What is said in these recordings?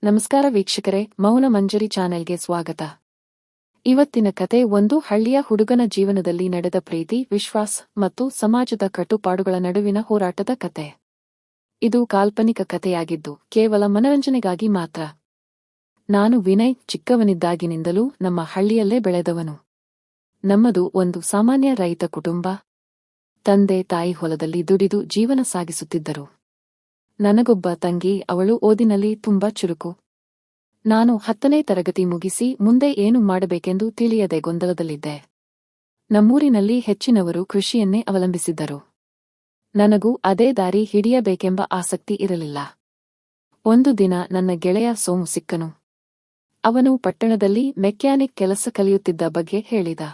ನಮಸ್ಕಾರ ವೀಕ್ಷಕರೇ, ಮೌನ ಮಂಜರಿ ಚಾನೆಲ್ಗೆ ಸ್ವಾಗತ. ಇವತ್ತಿನ ಕತೆ ಒಂದು ಹಳ್ಳಿಯ ಹುಡುಗನ ಜೀವನದಲ್ಲಿ ನಡೆದ ಪ್ರೀತಿ, ವಿಶ್ವಾಸ ಮತ್ತು ಸಮಾಜದ ಕಟ್ಟುಪಾಡುಗಳ ನಡುವಿನ ಹೋರಾಟದ ಕತೆ. ಇದು ಕಾಲ್ಪನಿಕ ಕಥೆಯಾಗಿದ್ದು ಕೇವಲ ಮನರಂಜನೆಗಾಗಿ ಮಾತ್ರ. ನಾನು ವಿನಯ್. ಚಿಕ್ಕವನಿದ್ದಾಗಿನಿಂದಲೂ ನಮ್ಮ ಹಳ್ಳಿಯಲ್ಲೇ ಬೆಳೆದವನು. ನಮ್ಮದು ಒಂದು ಸಾಮಾನ್ಯ ರೈತ ಕುಟುಂಬ. ತಂದೆ ತಾಯಿ ಹೊಲದಲ್ಲಿ ದುಡಿದು ಜೀವನ ಸಾಗಿಸುತ್ತಿದ್ದರು. ನನಗೊಬ್ಬ ತಂಗಿ. ಅವಳು ಓದಿನಲ್ಲಿ ತುಂಬಾ ಚುರುಕು. ನಾನು 10ನೇ ತರಗತಿ ಮುಗಿಸಿ ಮುಂದೆ ಏನು ಮಾಡಬೇಕೆಂದು ತಿಳಿಯದೆ ಗೊಂದಲದಲ್ಲಿದ್ದೆ. ನಮ್ಮೂರಿನಲ್ಲಿ ಹೆಚ್ಚಿನವರು ಕೃಷಿಯನ್ನೇ ಅವಲಂಬಿಸಿದ್ದರು. ನನಗೂ ಅದೇ ದಾರಿ ಹಿಡಿಯಬೇಕೆಂಬ ಆಸಕ್ತಿ ಇರಲಿಲ್ಲ. ಒಂದು ದಿನ ನನ್ನ ಗೆಳೆಯ ಸೋಮು ಸಿಕ್ಕನು. ಅವನು ಪಟ್ಟಣದಲ್ಲಿ ಮೆಕ್ಯಾನಿಕ್ ಕೆಲಸ ಕಲಿಯುತ್ತಿದ್ದ ಬಗ್ಗೆ ಹೇಳಿದ.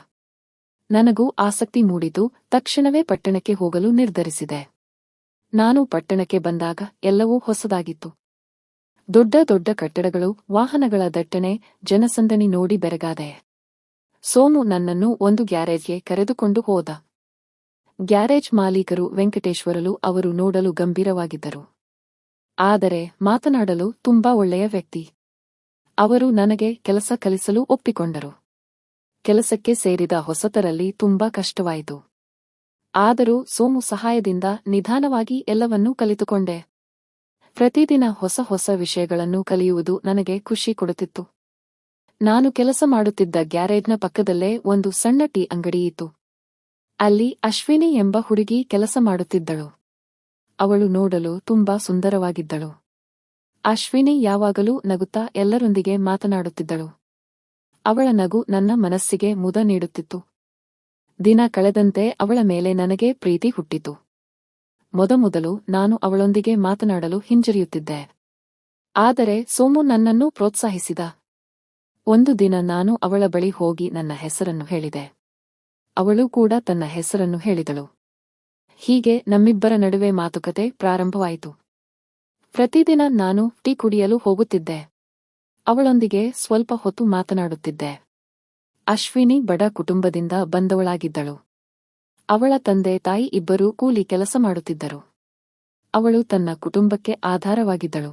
ನನಗೂ ಆಸಕ್ತಿ ಮೂಡಿತು. ತಕ್ಷಣವೇ ಪಟ್ಟಣಕ್ಕೆ ಹೋಗಲು ನಿರ್ಧರಿಸಿದೆ. ನಾನು ಪಟ್ಟಣಕ್ಕೆ ಬಂದಾಗ ಎಲ್ಲವೂ ಹೊಸದಾಗಿತ್ತು. ದೊಡ್ಡ ದೊಡ್ಡ ಕಟ್ಟಡಗಳು, ವಾಹನಗಳ ದಟ್ಟಣೆ, ಜನಸಂದಣಿ ನೋಡಿ ಬೆರಗಾದೆ. ಸೋಮು ನನ್ನನ್ನು ಒಂದು ಗ್ಯಾರೇಜ್ಗೆ ಕರೆದುಕೊಂಡು ಹೋದ. ಗ್ಯಾರೇಜ್ ಮಾಲೀಕರು ವೆಂಕಟೇಶ್ವರಲು. ಅವರು ನೋಡಲು ಗಂಭೀರವಾಗಿದ್ದರು. ಆದರೆ ಮಾತನಾಡಲು ತುಂಬಾ ಒಳ್ಳೆಯ ವ್ಯಕ್ತಿ. ಅವರು ನನಗೆ ಕೆಲಸ ಕಲಿಸಲು ಒಪ್ಪಿಕೊಂಡರು. ಕೆಲಸಕ್ಕೆ ಸೇರಿದ ಹೊಸತರಲ್ಲಿ ತುಂಬಾ ಕಷ್ಟವಾಯಿತು. ಆದರೂ ಸೋಮು ಸಹಾಯದಿಂದ ನಿಧಾನವಾಗಿ ಎಲ್ಲವನ್ನೂ ಕಲಿತುಕೊಂಡೆ. ಪ್ರತಿದಿನ ಹೊಸ ಹೊಸ ವಿಷಯಗಳನ್ನು ಕಲಿಯುವುದು ನನಗೆ ಖುಷಿ ಕೊಡುತ್ತಿತ್ತು. ನಾನು ಕೆಲಸ ಮಾಡುತ್ತಿದ್ದ ಗ್ಯಾರೇಜ್ನ ಪಕ್ಕದಲ್ಲೇ ಒಂದು ಸಣ್ಣ ಟೀ ಅಂಗಡಿಯಿತ್ತು. ಅಲ್ಲಿ ಅಶ್ವಿನಿ ಎಂಬ ಹುಡುಗಿ ಕೆಲಸ ಮಾಡುತ್ತಿದ್ದಳು. ಅವಳು ನೋಡಲು ತುಂಬಾ ಸುಂದರವಾಗಿದ್ದಳು. ಅಶ್ವಿನಿ ಯಾವಾಗಲೂ ನಗುತ್ತಾ ಎಲ್ಲರೊಂದಿಗೆ ಮಾತನಾಡುತ್ತಿದ್ದಳು. ಅವಳ ನಗು ನನ್ನ ಮನಸ್ಸಿಗೆ ಮುದ ನೀಡುತ್ತಿತ್ತು. ದಿನ ಕಳೆದಂತೆ ಅವಳ ಮೇಲೆ ನನಗೆ ಪ್ರೀತಿ ಹುಟ್ಟಿತು. ಮೊದಮೊದಲು ನಾನು ಅವಳೊಂದಿಗೆ ಮಾತನಾಡಲು ಹಿಂಜರಿಯುತ್ತಿದ್ದೆ. ಆದರೆ ಸೋಮು ನನ್ನನ್ನು ಪ್ರೋತ್ಸಾಹಿಸಿದ. ಒಂದು ದಿನ ನಾನು ಅವಳ ಬಳಿ ಹೋಗಿ ನನ್ನ ಹೆಸರನ್ನು ಹೇಳಿದೆ. ಅವಳು ಕೂಡ ತನ್ನ ಹೆಸರನ್ನು ಹೇಳಿದಳು. ಹೀಗೆ ನಮ್ಮಿಬ್ಬರ ನಡುವೆ ಮಾತುಕತೆ ಪ್ರಾರಂಭವಾಯಿತು. ಪ್ರತಿದಿನ ನಾನು ಟೀ ಕುಡಿಯಲು ಹೋಗುತ್ತಿದ್ದೆ. ಅವಳೊಂದಿಗೆ ಸ್ವಲ್ಪ ಹೊತ್ತು ಮಾತನಾಡುತ್ತಿದ್ದೆ. ಅಶ್ವಿನಿ ಬಡ ಕುಟುಂಬದಿಂದ ಬಂದವಳಾಗಿದ್ದಳು. ಅವಳ ತಂದೆ ತಾಯಿ ಇಬ್ಬರೂ ಕೂಲಿ ಕೆಲಸ ಮಾಡುತ್ತಿದ್ದರು. ಅವಳು ತನ್ನ ಕುಟುಂಬಕ್ಕೆ ಆಧಾರವಾಗಿದ್ದಳು.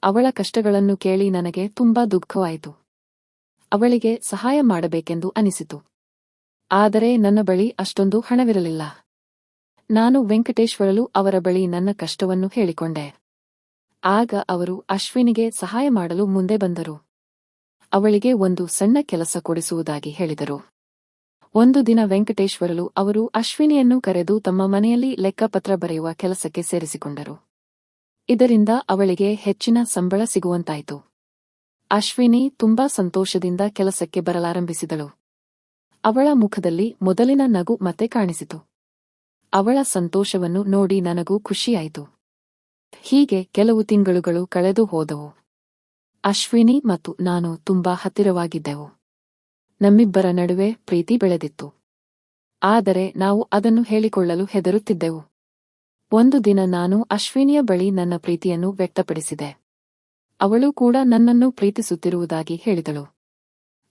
ಅವಳ ಕಷ್ಟಗಳನ್ನು ಕೇಳಿ ನನಗೆ ತುಂಬಾ ದುಃಖವಾಯಿತು. ಅವಳಿಗೆ ಸಹಾಯ ಮಾಡಬೇಕೆಂದು ಅನಿಸಿತು. ಆದರೆ ನನ್ನ ಬಳಿ ಅಷ್ಟೊಂದು ಹಣವಿರಲಿಲ್ಲ. ನಾನು ವೆಂಕಟೇಶ್ವರಲು ಅವರ ಬಳಿ ನನ್ನ ಕಷ್ಟವನ್ನು ಹೇಳಿಕೊಂಡೆ. ಆಗ ಅವರು ಅಶ್ವಿನಿಗೆ ಸಹಾಯ ಮಾಡಲು ಮುಂದೆ ಬಂದರು. ಅವಳಿಗೆ ಒಂದು ಸಣ್ಣ ಕೆಲಸ ಕೊಡಿಸುವುದಾಗಿ ಹೇಳಿದರು. ಒಂದು ದಿನ ವೆಂಕಟೇಶ್ವರಲು ಅವರು ಅಶ್ವಿನಿಯನ್ನು ಕರೆದು ತಮ್ಮ ಮನೆಯಲ್ಲಿ ಲೆಕ್ಕಪತ್ರ ಬರೆಯುವ ಕೆಲಸಕ್ಕೆ ಸೇರಿಸಿಕೊಂಡರು. ಇದರಿಂದ ಅವಳಿಗೆ ಹೆಚ್ಚಿನ ಸಂಬಳ ಸಿಗುವಂತಾಯಿತು. ಅಶ್ವಿನಿ ತುಂಬಾ ಸಂತೋಷದಿಂದ ಕೆಲಸಕ್ಕೆ ಬರಲಾರಂಭಿಸಿದಳು. ಅವಳ ಮುಖದಲ್ಲಿ ಮೊದಲಿನ ನಗು ಮತ್ತೆ ಕಾಣಿಸಿತು. ಅವಳ ಸಂತೋಷವನ್ನು ನೋಡಿ ನನಗೂ ಖುಷಿಯಾಯಿತು. ಹೀಗೆ ಕೆಲವು ತಿಂಗಳುಗಳು ಕಳೆದು ಹೋದವು. ಅಶ್ವಿನಿ ಮತ್ತು ನಾನು ತುಂಬಾ ಹತ್ತಿರವಾಗಿದ್ದೆವು. ನಮ್ಮಿಬ್ಬರ ನಡುವೆ ಪ್ರೀತಿ ಬೆಳೆದಿತ್ತು. ಆದರೆ ನಾವು ಅದನ್ನು ಹೇಳಿಕೊಳ್ಳಲು ಹೆದರುತ್ತಿದ್ದೆವು. ಒಂದು ದಿನ ನಾನು ಅಶ್ವಿನಿಯ ಬಳಿ ನನ್ನ ಪ್ರೀತಿಯನ್ನು ವ್ಯಕ್ತಪಡಿಸಿದೆ. ಅವಳು ಕೂಡ ನನ್ನನ್ನು ಪ್ರೀತಿಸುತ್ತಿರುವುದಾಗಿ ಹೇಳಿದಳು.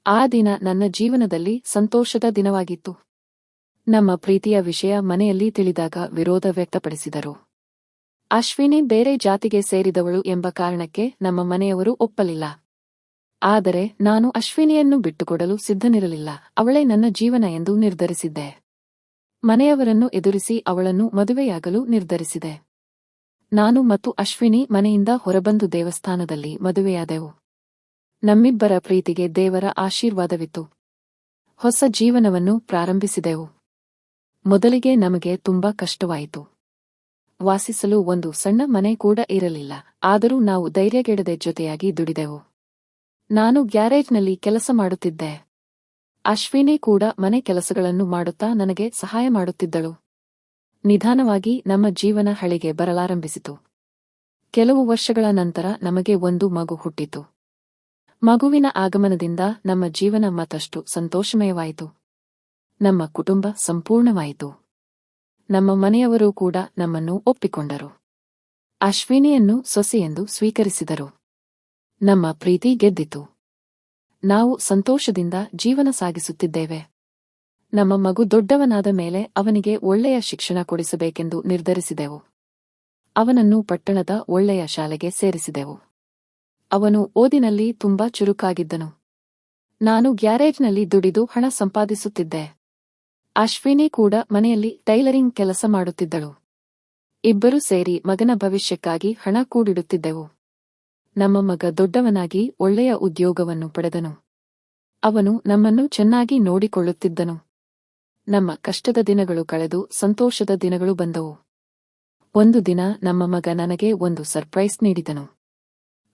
ಆ ದಿನ ನನ್ನ ಜೀವನದಲ್ಲಿ ಸಂತೋಷದ ದಿನವಾಗಿತ್ತು. ನಮ್ಮ ಪ್ರೀತಿಯ ವಿಷಯ ಮನೆಯಲ್ಲಿ ತಿಳಿದಾಗ ವಿರೋಧ ವ್ಯಕ್ತಪಡಿಸಿದರು. ಅಶ್ವಿನಿ ಬೇರೆ ಜಾತಿಗೆ ಸೇರಿದವಳು ಎಂಬ ಕಾರಣಕ್ಕೆ ನಮ್ಮ ಮನೆಯವರು ಒಪ್ಪಲಿಲ್ಲ. ಆದರೆ ನಾನು ಅಶ್ವಿನಿಯನ್ನು ಬಿಟ್ಟುಕೊಡಲು ಸಿದ್ಧನಿರಲಿಲ್ಲ. ಅವಳೇ ನನ್ನ ಜೀವನ ಎಂದು ನಿರ್ಧರಿಸಿದ್ದೆ. ಮನೆಯವರನ್ನು ಎದುರಿಸಿ ಅವಳನ್ನು ಮದುವೆಯಾಗಲು ನಿರ್ಧರಿಸಿದೆ. ನಾನು ಮತ್ತು ಅಶ್ವಿನಿ ಮನೆಯಿಂದ ಹೊರಬಂದು ದೇವಸ್ಥಾನದಲ್ಲಿ ಮದುವೆಯಾದೆವು. ನಮ್ಮಿಬ್ಬರ ಪ್ರೀತಿಗೆ ದೇವರ ಆಶೀರ್ವಾದವಿತ್ತು. ಹೊಸ ಜೀವನವನ್ನು ಪ್ರಾರಂಭಿಸಿದೆವು. ಮೊದಲಿಗೆ ನಮಗೆ ತುಂಬಾ ಕಷ್ಟವಾಯಿತು. ವಾಸಿಸಲು ಒಂದು ಸಣ್ಣ ಮನೆ ಕೂಡ ಇರಲಿಲ್ಲ. ಆದರೂ ನಾವು ಧೈರ್ಯಗೆಡದೆ ಜೊತೆಯಾಗಿ ದುಡಿದೆವು. ನಾನು ಗ್ಯಾರೇಜ್ನಲ್ಲಿ ಕೆಲಸ ಮಾಡುತ್ತಿದ್ದೆ. ಅಶ್ವಿನಿ ಕೂಡ ಮನೆ ಕೆಲಸಗಳನ್ನು ಮಾಡುತ್ತಾ ನನಗೆ ಸಹಾಯ ಮಾಡುತ್ತಿದ್ದಳು. ನಿಧಾನವಾಗಿ ನಮ್ಮ ಜೀವನ ಹಳಿಗೆ ಬರಲಾರಂಭಿಸಿತು. ಕೆಲವು ವರ್ಷಗಳ ನಂತರ ನಮಗೆ ಒಂದು ಮಗು ಹುಟ್ಟಿತು. ಮಗುವಿನ ಆಗಮನದಿಂದ ನಮ್ಮ ಜೀವನ ಮತ್ತಷ್ಟು ಸಂತೋಷಮಯವಾಯಿತು. ನಮ್ಮ ಕುಟುಂಬ ಸಂಪೂರ್ಣವಾಯಿತು. ನಮ್ಮ ಮನೆಯವರೂ ಕೂಡ ನಮ್ಮನ್ನು ಒಪ್ಪಿಕೊಂಡರು. ಅಶ್ವಿನಿಯನ್ನು ಸೊಸೆಯೆಂದು ಸ್ವೀಕರಿಸಿದರು. ನಮ್ಮ ಪ್ರೀತಿ ಗೆದ್ದಿತು. ನಾವು ಸಂತೋಷದಿಂದ ಜೀವನ ಸಾಗಿಸುತ್ತಿದ್ದೇವೆ. ನಮ್ಮ ಮಗು ದೊಡ್ಡವನಾದ ಮೇಲೆ ಅವನಿಗೆ ಒಳ್ಳೆಯ ಶಿಕ್ಷಣ ಕೊಡಿಸಬೇಕೆಂದು ನಿರ್ಧರಿಸಿದೆವು. ಅವನನ್ನು ಪಟ್ಟಣದ ಒಳ್ಳೆಯ ಶಾಲೆಗೆ ಸೇರಿಸಿದೆವು. ಅವನು ಓದಿನಲ್ಲಿ ತುಂಬಾ ಚುರುಕಾಗಿದ್ದನು. ನಾನು ಗ್ಯಾರೇಜ್ನಲ್ಲಿ ದುಡಿದು ಹಣ ಸಂಪಾದಿಸುತ್ತಿದ್ದೆ. ಅಶ್ವಿನಿ ಕೂಡ ಮನೆಯಲ್ಲಿ ಟೈಲರಿಂಗ್ ಕೆಲಸ ಮಾಡುತ್ತಿದ್ದಳು. ಇಬ್ಬರು ಸೇರಿ ಮಗನ ಭವಿಷ್ಯಕ್ಕಾಗಿ ಹಣ ಕೂಡಿಡುತ್ತಿದ್ದೆವು. ನಮ್ಮ ಮಗ ದೊಡ್ಡವನಾಗಿ ಒಳ್ಳೆಯ ಉದ್ಯೋಗವನ್ನು ಪಡೆದನು. ಅವನು ನಮ್ಮನ್ನು ಚೆನ್ನಾಗಿ ನೋಡಿಕೊಳ್ಳುತ್ತಿದ್ದನು. ನಮ್ಮ ಕಷ್ಟದ ದಿನಗಳು ಕಳೆದು ಸಂತೋಷದ ದಿನಗಳು ಬಂದವು. ಒಂದು ದಿನ ನಮ್ಮ ಮಗ ನನಗೆ ಒಂದು ಸರ್ಪ್ರೈಸ್ ನೀಡಿದನು.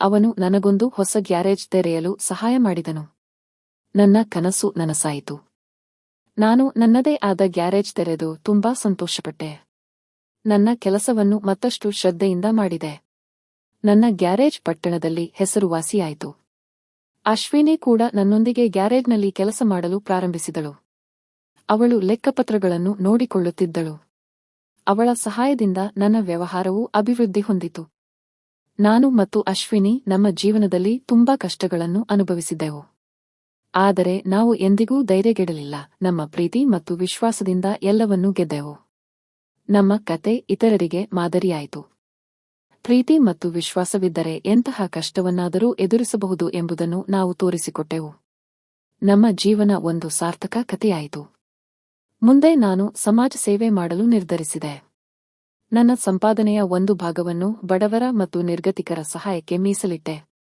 ಅವನು ನನಗೊಂದು ಹೊಸ ಗ್ಯಾರೇಜ್ ತೆರೆಯಲು ಸಹಾಯ ಮಾಡಿದನು. ನನ್ನ ಕನಸು ನನಸಾಯಿತು. ನಾನು ನನ್ನದೇ ಆದ ಗ್ಯಾರೇಜ್ ತೆರೆದು ತುಂಬಾ ಸಂತೋಷಪಟ್ಟೆ. ನನ್ನ ಕೆಲಸವನ್ನು ಮತ್ತಷ್ಟು ಶ್ರದ್ಧೆಯಿಂದ ಮಾಡಿದೆ. ನನ್ನ ಗ್ಯಾರೇಜ್ ಪಟ್ಟಣದಲ್ಲಿ ಹೆಸರುವಾಸಿಯಾಯಿತು. ಅಶ್ವಿನಿ ಕೂಡ ನನ್ನೊಂದಿಗೆ ಗ್ಯಾರೇಜ್ನಲ್ಲಿ ಕೆಲಸ ಮಾಡಲು ಪ್ರಾರಂಭಿಸಿದಳು. ಅವಳು ಲೆಕ್ಕಪತ್ರಗಳನ್ನು ನೋಡಿಕೊಳ್ಳುತ್ತಿದ್ದಳು. ಅವಳ ಸಹಾಯದಿಂದ ನನ್ನ ವ್ಯವಹಾರವು ಅಭಿವೃದ್ಧಿ ಹೊಂದಿತು. ನಾನು ಮತ್ತು ಅಶ್ವಿನಿ ನಮ್ಮ ಜೀವನದಲ್ಲಿ ತುಂಬಾ ಕಷ್ಟಗಳನ್ನು ಅನುಭವಿಸಿದ್ದೆವು. ಆದರೆ ನಾವು ಎಂದಿಗೂ ಧೈರ್ಯಗೆಡಲಿಲ್ಲ. ನಮ್ಮ ಪ್ರೀತಿ ಮತ್ತು ವಿಶ್ವಾಸದಿಂದ ಎಲ್ಲವನ್ನೂ ಗೆದ್ದೆವು. ನಮ್ಮ ಕತೆ ಇತರರಿಗೆ ಮಾದರಿಯಾಯಿತು. ಪ್ರೀತಿ ಮತ್ತು ವಿಶ್ವಾಸವಿದ್ದರೆ ಎಂತಹ ಕಷ್ಟವನ್ನಾದರೂ ಎದುರಿಸಬಹುದು ಎಂಬುದನ್ನು ನಾವು ತೋರಿಸಿಕೊಟ್ಟೆವು. ನಮ್ಮ ಜೀವನ ಒಂದು ಸಾರ್ಥಕ ಕಥೆಯಾಯಿತು. ಮುಂದೆ ನಾನು ಸಮಾಜ ಸೇವೆ ಮಾಡಲು ನಿರ್ಧರಿಸಿದೆ. ನನ್ನ ಸಂಪಾದನೆಯ ಒಂದು ಭಾಗವನ್ನು ಬಡವರ ಮತ್ತು ನಿರ್ಗತಿಕರ ಸಹಾಯಕ್ಕೆ ಮೀಸಲಿಟ್ಟೆ.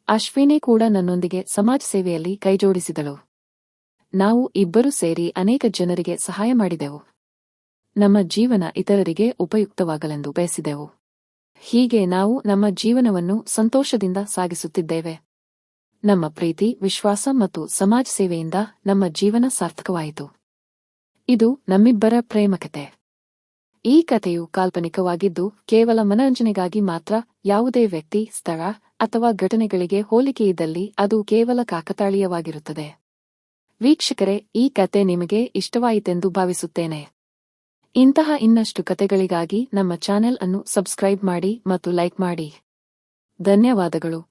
ಅಶ್ವಿನಿ ಕೂಡ ನನ್ನೊಂದಿಗೆ ಸಮಾಜ ಸೇವೆಯಲ್ಲಿ ಕೈಜೋಡಿಸಿದಳು. ನಾವು ಇಬ್ಬರು ಸೇರಿ ಅನೇಕ ಜನರಿಗೆ ಸಹಾಯ ಮಾಡಿದೆವು. ನಮ್ಮ ಜೀವನ ಇತರರಿಗೆ ಉಪಯುಕ್ತವಾಗಲೆಂದು ಬಯಸಿದೆವು. ಹೀಗೆ ನಾವು ನಮ್ಮ ಜೀವನವನ್ನು ಸಂತೋಷದಿಂದ ಸಾಗಿಸುತ್ತಿದ್ದೇವೆ. ನಮ್ಮ ಪ್ರೀತಿ, ವಿಶ್ವಾಸ ಮತ್ತು ಸಮಾಜ ಸೇವೆಯಿಂದ ನಮ್ಮ ಜೀವನ ಸಾರ್ಥಕವಾಯಿತು. ಇದು ನಮ್ಮಿಬ್ಬರ ಪ್ರೇಮಕತೆ. ಈ ಕಥೆಯು ಕಾಲ್ಪನಿಕವಾಗಿದ್ದು ಕೇವಲ ಮನರಂಜನೆಗಾಗಿ ಮಾತ್ರ. ಯಾವುದೇ ವ್ಯಕ್ತಿ, ಸ್ಥಳ ಅಥವಾ ಘಟನೆಗಳಿಗೆ ಹೋಲಿಕೆಯಿದ್ದಲ್ಲಿ ಅದು ಕೇವಲ ಕಾಕತಾಳೀಯವಾಗಿರುತ್ತದೆ. ವೀಕ್ಷಕರೇ, ಈ ಕತೆ ನಿಮಗೆ ಇಷ್ಟವಾಯಿತೆಂದು ಭಾವಿಸುತ್ತೇನೆ. ಇಂತಹ ಇನ್ನಷ್ಟು ಕತೆಗಳಿಗಾಗಿ ನಮ್ಮ ಚಾನೆಲ್ ಅನ್ನು ಸಬ್ಸ್ಕ್ರೈಬ್ ಮಾಡಿ ಮತ್ತು ಲೈಕ್ ಮಾಡಿ. ಧನ್ಯವಾದಗಳು.